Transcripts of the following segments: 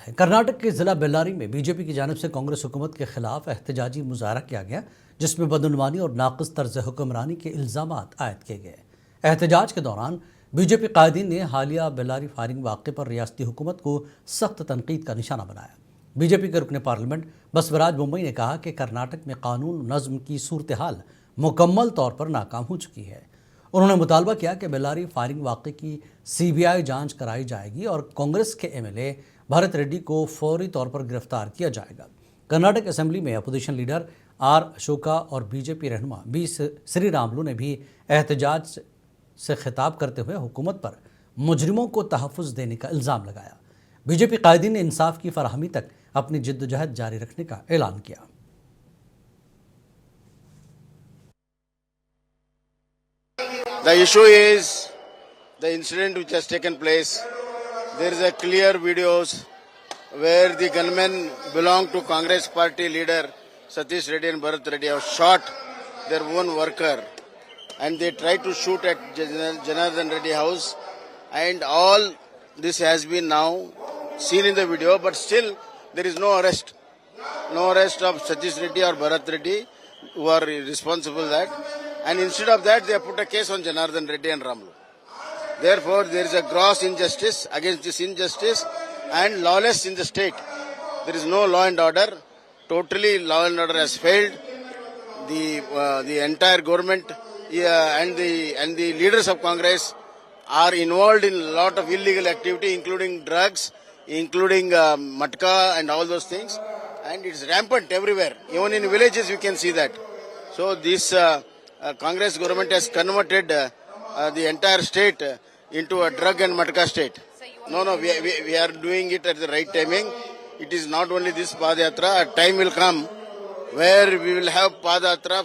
है। कर्नाटक के जिला बेल्लारी में बीजेपी की जानिब से कांग्रेस हुकूमत के खिलाफ एहतजाजी मुजाहरा किया गया, जिसमें बदउनवानी और नाक़िस तर्ज हुक्मरानी के इल्ज़ामात आयद किए गए। एहतजाज के दौरान बीजेपी कायदीन ने हालिया बेल्लारी फायरिंग वाक़े पर रियासती हुकूमत को सख्त तनकीद का निशाना बनाया। बीजेपी के रुकन पार्लियामेंट बसवराज मुंबई ने कहा कि कर्नाटक में कानून नज़्म की सूरत हाल मुकम्मल तौर पर नाकाम हो चुकी है। उन्होंने मुतालबा किया कि बेल्लारी फायरिंग वाक़े की CBI जांच कराई जाएगी और कांग्रेस के MLA भरत रेड्डी को फौरी तौर पर गिरफ्तार किया जाएगा। कर्नाटक असेंबली में अपोजिशन लीडर R अशोका और बीजेपी रहनुमा B श्रीरामुलु ने भी एहतजाज से खिताब करते हुए हुकूमत पर मुजरिमों को तहफ़्फ़ुज़ देने का इल्ज़ाम लगाया। बीजेपी कायदीन ने इंसाफ की फराहमी तक अपनी जिद्दोजहद जारी रखने का ऐलान किया। The issue is the incident which has taken place. There is a clear videos where the gunmen belong to Congress party leader Satish Reddy and Bharat Reddy have shot their own worker, and they tried to shoot at Janardhan Reddy house, and all this has been now seen in the video, but still there is no arrest of Satish Reddy or Bharat Reddy who are responsible that. And instead of that, they have put a case on Janardhan Reddy and Ramlu. Therefore, there is a gross injustice against this injustice and lawless in the state. There is no law and order. Totally law and order has failed. The entire government and the leaders of Congress are involved in a lot of illegal activity, including drugs, including matka and all those things. And it's rampant everywhere. Even in villages, you can see that. So this Congress government has converted the entire state into a drug and matka state. No, we are doing it at the right timing. It is not only this Padayatra. A time will come where we will have Padayatra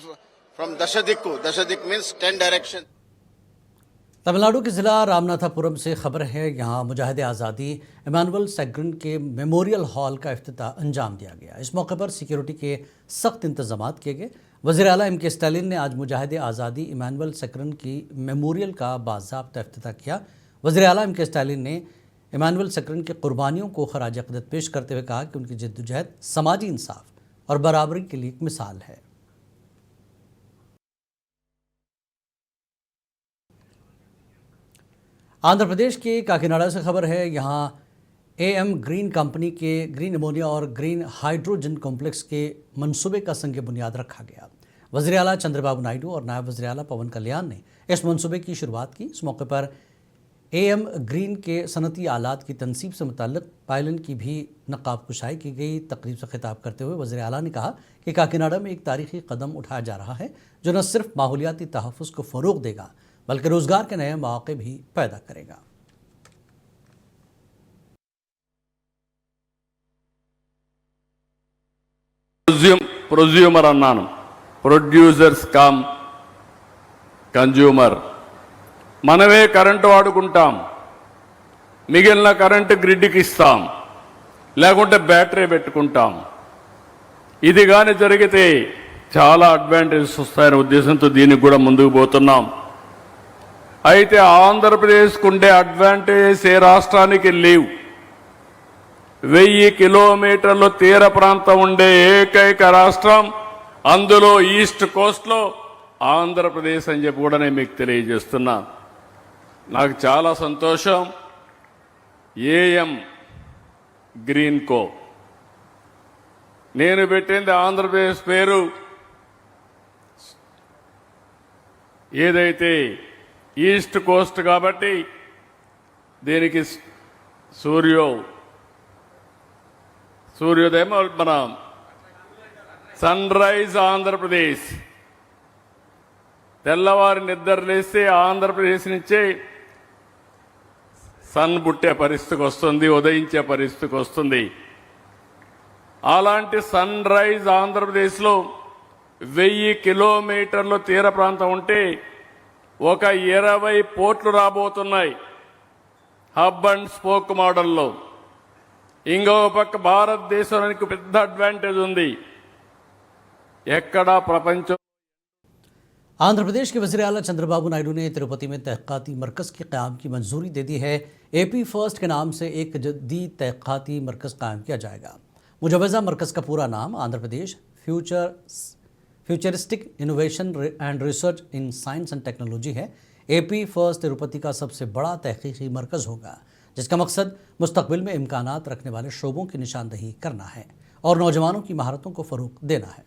from Dashadikku. Dashadik means 10 directions. Tamil Nadu के ज़िला रामनाथापुरम से खबर है। यहाँ मुजाहिद आज़ादी Emmanuel सेग्रन के memorial hall का इफ्तिताह अंजाम दिया गया। इस मौके पर सिक्योरिटी के सख्त इंतजामात किए गए। वज़ीर आला M.K. स्टालिन ने आज मुजाहिद आज़ादी इमानुअल सेग्रन की मेमोरियल का बाज़ाब्ता इफ्तिताह किया। वज़ीर आला M.K. स्टालिन ने इमानुअल सेग्रन के कुर्बानियों को खराज अक़ीदत पेश करते हुए कहा कि उनकी जिद्दोजहद समाजी इंसाफ और बराबरी के लिए एक मिसाल है। आंध्र प्रदेश के काकीनाडा से खबर है। यहाँ AM ग्रीन कंपनी के ग्रीन अमोनिया और ग्रीन हाइड्रोजन कॉम्प्लेक्स के मंसूबे का संग बुनियाद रखा गया। वज़ीर आला चंद्रबाबू नायडू और नायब वज़ीर आला पवन कल्याण ने इस मंसूबे की शुरुआत की। इस मौके पर AM ग्रीन के सनती आलात की तनसीब से मुतल्लिक़ पायलन की भी नक़ाब कुशाई की गई। तकरीब से खिताब करते हुए वज़ीर आला ने कहा कि काकीनाडा में एक तारीख़ी कदम उठाया जा रहा है जो न सिर्फ माहौलियाती तहफ़्फ़ुज़ को फ़रोग़ देगा बल्कि रोज़गार के नए मौके भी पैदा करेगा। ప్రొజ్యూమర్ అన్నాను, ప్రొడ్యూసర్స్ కమ్ కన్జ్యూమర్. మనమే కరెంటు వాడుకుంటాం, మిగిలిన కరెంటు గ్రిడ్కి ఇస్తాం, లేకుంటే బ్యాటరీ పెట్టుకుంటాం. ఇది కానీ జరిగితే చాలా అడ్వాంటేజెస్ వస్తాయనే ఉద్దేశంతో దీనికి కూడా ముందుకు పోతున్నాం. అయితే ఆంధ్రప్రదేశ్కు ఉండే అడ్వాంటేజెస్ ఏ రాష్ట్రానికి లేవు. 1000 కిలోమీటర్ల తీర ప్రాంతం ఉండే ఏకైక రాష్ట్రం, అందులో ఈస్ట్ కోస్ట్లో ఆంధ్రప్రదేశ్ అని చెప్పి కూడా నేను మీకు తెలియజేస్తున్నా. నాకు చాలా సంతోషం. AM గ్రీన్ కో నేను పెట్టింది ఆంధ్రప్రదేశ్ పేరు. ఏదైతే ఈస్ట్ కోస్ట్ కాబట్టి దీనికి సూర్యోదయం మన సన్ రైజ్ ఆంధ్రప్రదేశ్. తెల్లవారి నిద్రలేస్తే ఆంధ్రప్రదేశ్ నుంచే సన్ పుట్టే పరిస్థితికి వస్తుంది, ఉదయించే పరిస్థితికి వస్తుంది. అలాంటి సన్ రైజ్ ఆంధ్రప్రదేశ్లో 1000 కిలోమీటర్ల తీర ప్రాంతం ఉంటే ఒక 20 పోర్ట్లు రాబోతున్నాయి హబ్ అండ్ స్పోక్ మోడల్లో. ఇంకో పక్క భారతదేశానికి పెద్ద అడ్వాంటేజ్ ఉంది. ఎక్కడా ప్రపంచం आंध्र प्रदेश के वज़ीर आला चंद्रबाबू नायडू ने तिरुपति में तहक़ीक़ाती मरकज़ के क़याम की मंजूरी दे दी है। AP फर्स्ट के नाम से एक जदीद तहक़ीक़ाती मरकज़ कायम किया जाएगा। मुजवज़ा मरकज़ का पूरा नाम Andhra Pradesh futuristic innovation and research in science and technology है। AP फर्स्ट तिरुपति का सबसे बड़ा तहक़ीक़ी मरकज़ होगा, जिसका मकसद मुस्तक़बिल में इम्कानात रखने वाले शोबों की निशानदही करना है और नौजवानों की महारतों को फ़रोग़ देना है।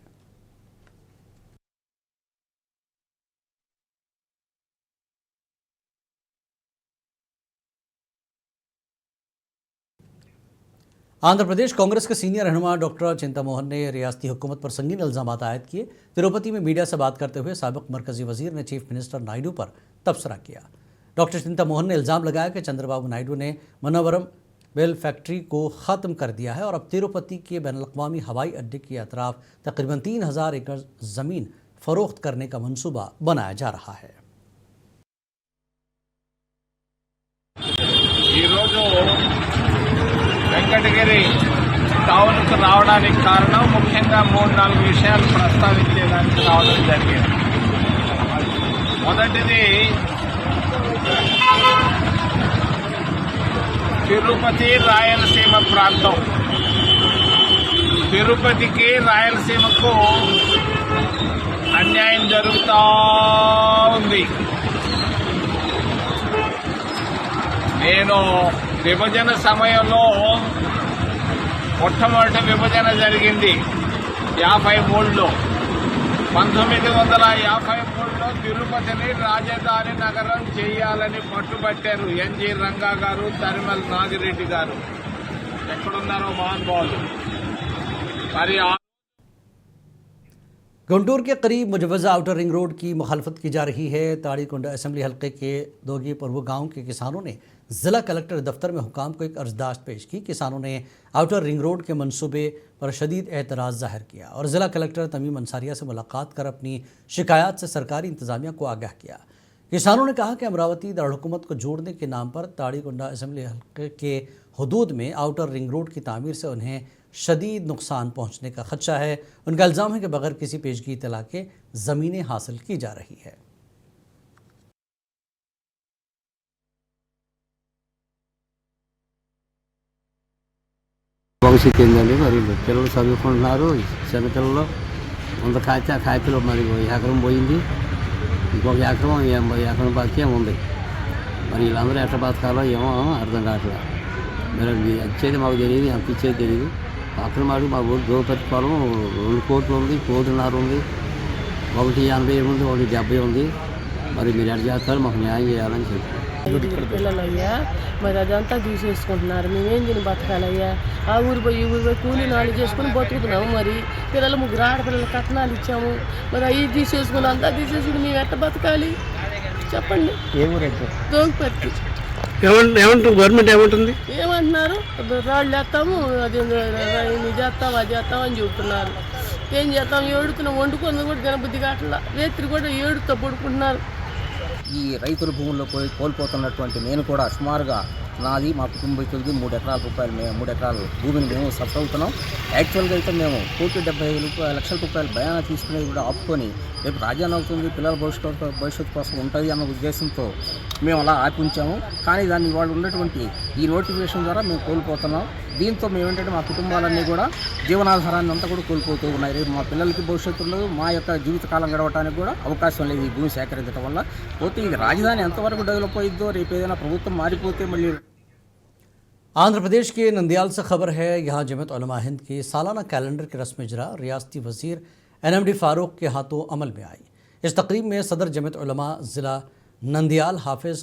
आंध्र प्रदेश कांग्रेस के सीनियर रहनुमा डॉक्टर चिंतामोहन ने रियासती हुकूमत पर संगीन इल्ज़ाम आयद किए। तिरुपति में मीडिया से बात करते हुए साबिक़ मरकज़ी वज़ीर ने चीफ मिनिस्टर नायडू पर तबसरा किया। डॉक्टर चिंतामोहन ने इल्ज़ाम लगाया कि चंद्रबाबू नायडू ने मनोवरम बेल फैक्ट्री को ख़त्म कर दिया है और अब तिरुपति के बैनुल-अक़वामी हवाई अड्डे के अतराफ़ तकरीबन 3000 एकड़ ज़मीन फ़रोख्त करने का मंसूबा बनाया जा रहा है। వెంకటగిరి టౌన్కు రావడానికి కారణం ముఖ్యంగా 3-4 విషయాలు ప్రస్తావించడానికి రావడం జరిగింది. మొదటిది తిరుపతి రాయలసీమ ప్రాంతం. తిరుపతికి రాయలసీమకు అన్యాయం జరుగుతూ ఉంది. నేను విభజన సమయంలో మొట్టమొదటి విభజన జరిగింది 53లో. 1953లో తిరుపతిని రాజధాని నగరం చేయాలని పట్టుబట్టారు ఎన్జి రంగా గారు, తరిమల్ నాగిరెడ్డి గారు. ఎక్కడున్నారో మహానుభావులు. మరి गुंटूर के करीब मुजवज़ा आउटर रिंग रोड की मुखालफत की जा रही है। ताड़ीकुंडा असेंबली हल्के के दोगी परवो गांव के किसानों ने ज़िला कलेक्टर दफ्तर में हुकाम को एक अर्जदाश्त पेश की। किसानों ने आउटर रिंग रोड के मंसूबे पर शदीद एतराज़ ज़ाहिर किया और ज़िला कलेक्टर तमीम अंसारिया से मुलाकात कर अपनी शिकायत से सरकारी इंतज़ामिया को आगाह किया। किसानों ने कहा कि अमरावती दारकूमत को जोड़ने के नाम पर ताड़ीकुंडा असेंबली हल्के के हदूद में आउटर रिंग रोड की तामीर से उन्हें शदीद नुकसान पहुँचने का खदशा है। उनका इल्ज़ाम है कि बगैर किसी पेशगी इत्तला के ज़मीनें हासिल की जा रही है। భవిష్యత్తు ఏంటంటే మరి పిల్లలు చదువుకుంటున్నారు. చిన్నపిల్లలు వంద కాగితాలు మరి ఎకరం పోయింది. ఇంకొక ఎకరం 80 ఎకరం బతికే ఉంది. మరి వీళ్ళందరూ ఎట్లా బతకాలో ఏమో అర్థం కావట్లేదు. మరి ఇచ్చేది మాకు తెలియదు, ఎంత ఇచ్చేది తెలియదు. అక్కడ మాకు మా ఊరు ద్రౌపది పొలం 2 కోట్లు ఉంది, 1.5 ఉంది, 180 ఉంది, 170 ఉంది. మరి మీరు ఎట్లా చేస్తారు, మాకు న్యాయం చేయాలని చెప్పి పిల్లలయ్యా మరి అదంతా తీసేసుకుంటున్నారు. మేమేం తిని బతకాలయ్యా? ఆ ఊరు పోయి ఈ ఊరు పోయి కూలీ నాలు చేసుకుని బతుకుతున్నాము. మరి పిల్లలు 3 ఆడపిల్లలు కట్నాలు ఇచ్చాము. మరి అవి తీసేసుకుని అంతా తీసేసుకుని మేము ఎట్ట బతకాలి చెప్పండి. దోగిపత్తి ఏమంటుంది గవర్నమెంట్ ఏమంటుంది? ఏమంటున్నారు? రాళ్ళు వేస్తాము, అది చేస్తాము, అది చేస్తాము అని చెబుతున్నారు. ఏం చేస్తాం? ఏడుతున్నాం. వండుకొని కూడా తినబుద్ధి కావట్లా. రాత్రి కూడా ఏడుతో పడుకుంటున్నారు. ఈ రైతుల భూముల్లో కోల్పోతున్నటువంటి నేను కూడా సుమారుగా నాది మా కుటుంబీకులది 3 ఎకరాల భూమిని మేము సఫర్ అవుతున్నాం. యాక్చువల్గా అయితే మేము 1,75 లక్షల రూపాయల బయానా తీసుకునేది కూడా ఆపుకొని రేపు రాజ్యాంగం అవుతుంది, పిల్లల భవిష్యత్తు కోసం ఉంటుంది అన్న ఉద్దేశంతో మేము అలా ఆపించాము. కానీ దాన్ని వాళ్ళు ఉన్నటువంటి ఈ నోటిఫికేషన్ ద్వారా మేము కోల్పోతున్నాం. దీంతో మేము ఏంటంటే మా కుటుంబాలన్నీ కూడా జీవనాధారాన్ని అంతా కూడా కోల్పోతూ ఉన్నాయి. రేపు మా పిల్లలకి భవిష్యత్తు ఉండదు, మా యొక్క జీవితకాలం గడవడానికి కూడా అవకాశం లేదు ఈ భూమి సేకరించడం వల్ల. పోతే ఇది రాజధాని ఎంతవరకు డెవలప్ అయ్యిద్దో, రేపు ఏదైనా ప్రభుత్వం మారిపోతే మళ్ళీ. आंध्र प्रदेश के नंदियाल से खबर है। यहाँ जमीयत उलमा हिंद के सालाना कैलेंडर की रस्म इजरा रियासती वज़ीर NMD फ़ारूक के हाथों अमल में आई। इस तकरीब में सदर जमीयत उलमा ज़िला नंदियाल हाफिज़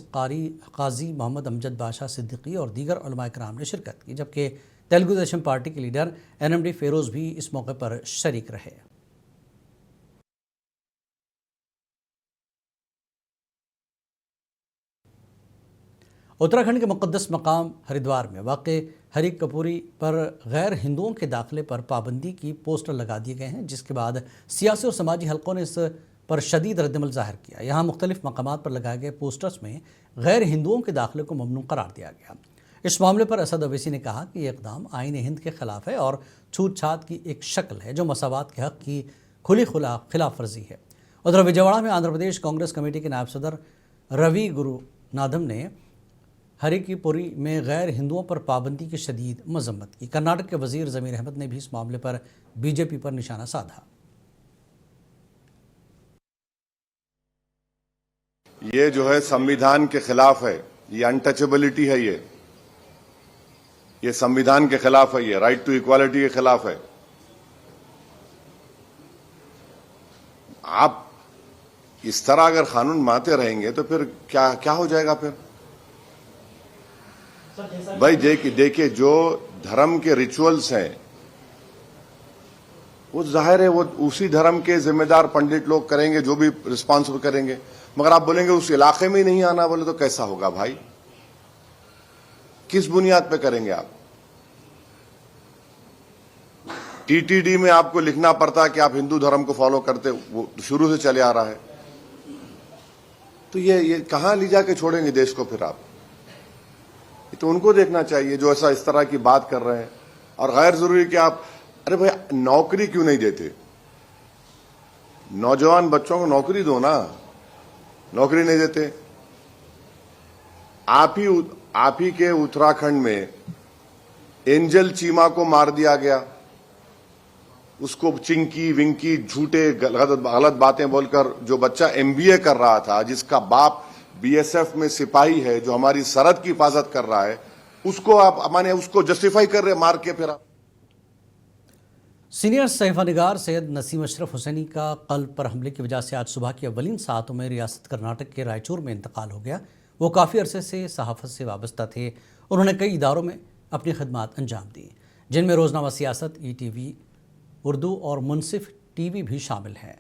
काजी मोहम्मद अमजद बादशाह सिद्दीकी और दीगर उलमा इकराम ने शिरकत की, जबकि तेलुगु देशम पार्टी के लीडर NMD फ़ेरोज़ भी इस मौके पर शरीक रहे। उत्तराखंड के मुक़द्दस मकाम हरिद्वार में वाक़े हरी कपूरी पर गैर हिंदुओं के दाखिले पर पाबंदी की पोस्टर लगा दिए गए हैं, जिसके बाद सियासी और समाजी हलकों ने इस पर शदीद रद्दमल ज़ाहिर किया। यहाँ मुख्तलिफ मकामात पर लगाए गए पोस्टर्स में गैर हिंदुओं के दाखिले को ममनू करार दिया गया। इस मामले पर असद अवैसी ने कहा कि ये इक़दाम आईन हिंद के ख़िलाफ़ है और छूट छाट की एक शक्ल है जो मसावात के हक़ की खुली खिलाफ वर्जी है। उधर विजयवाड़ा में आंध्र प्रदेश कांग्रेस कमेटी के नायब सदर रवि गुरुनाथम ने हरिकीपुरी में गैर हिंदुओं पर पाबंदी की शदीद मजम्मत की। कर्नाटक के वजीर जमीर अहमद ने भी इस मामले पर बीजेपी पर निशाना साधा। ये जो है संविधान के खिलाफ है, ये अनटचेबिलिटी है, ये संविधान के खिलाफ है, ये राइट टू इक्वालिटी के खिलाफ है। आप इस तरह अगर कानून मानते रहेंगे तो फिर क्या क्या हो जाएगा फिर? भाई देखिए जो धर्म के रिचुअल्स हैं वो जाहिर है वो उसी धर्म के जिम्मेदार पंडित लोग करेंगे जो भी रिस्पॉन्सिबल करेंगे, मगर आप बोलेंगे उस इलाके में ही नहीं आना बोले तो कैसा होगा भाई? किस बुनियाद पे करेंगे आप? टीटीडी में आपको लिखना पड़ता है कि आप हिंदू धर्म को फॉलो करते, वो शुरू से चले आ रहा है। तो ये कहां ले जाके छोड़ेंगे देश को फिर आप? ये तो उनको देखना चाहिए जो ऐसा इस तरह की बात कर रहे हैं। और गैर जरूरी कि आप, अरे भाई नौकरी क्यों नहीं देते? नौजवान बच्चों को नौकरी दो ना, नौकरी नहीं देते। आप ही के उत्तराखंड में एंजल चीमा को मार दिया गया, उसको चिंकी विंकी झूठे गलत बातें बोलकर जो बच्चा एमबीए कर रहा था, जिसका बाप बीएसएफ में सिपाही है, जो हमारी सरहद की हिफाजत कर रहा है, उसको आप माने उसको जस्टिफाई कर रहे मार के फिर आप। सीनियर सहीफानिगार सैयद नसीम अशरफ हुसैनी का कल्ब पर हमले की वजह से आज सुबह की अवलिन सातों में रियासत कर्नाटक के रायचूर में इंतकाल हो गया। वो काफ़ी अरसे से सहाफ़त से वाबस्ता थे। उन्होंने कई इदारों में अपनी खदमात अंजाम दी, जिनमें रोज़नामा सियासत, ईटीवी उर्दू और मुनसिफ टीवी भी शामिल है।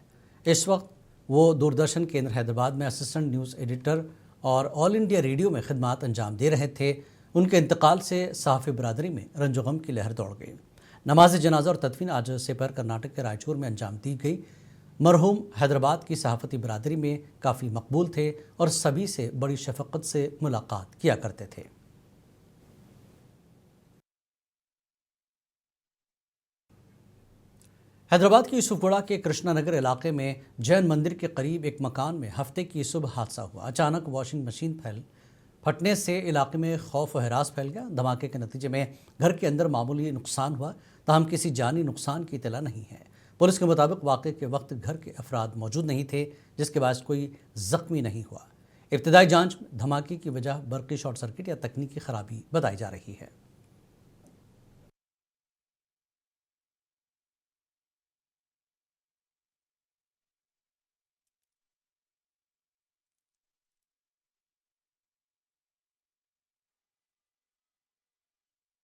इस वक्त वो दूरदर्शन केंद्र हैदराबाद में असिस्टेंट न्यूज़ एडिटर और ऑल इंडिया रेडियो में खदमात अंजाम दे रहे थे। उनके इंतकाल से सहाफ़ी बरादरी में रंजो गम की लहर दौड़ गई। नमाज जनाजा और तदफीन आज सेपर कर्नाटक के रायचूर में अंजाम दी गई। मरहूम हैदराबाद की सहाफ़ती बरादरी में काफ़ी मकबूल थे और सभी से बड़ी शफ़क़त से मुलाकात किया करते थे। हैदराबाद की यूसुफगुड़ा के कृष्णा नगर इलाके में जैन मंदिर के करीब एक मकान में हफ्ते की सुबह हादसा हुआ। अचानक वॉशिंग मशीन फटने से इलाके में खौफ व हरास फैल गया। धमाके के नतीजे में घर के अंदर मामूली नुकसान हुआ, ताहम किसी जानी नुकसान की इत्तला नहीं है। पुलिस के मुताबिक वाक़े के वक्त घर के अफराद मौजूद नहीं थे, जिसके बायस कोई ज़ख्मी नहीं हुआ। इब्तिदाई जांच में धमाके की वजह बर्क़ी शॉर्ट सर्किट या तकनीकी खराबी बताई जा रही है।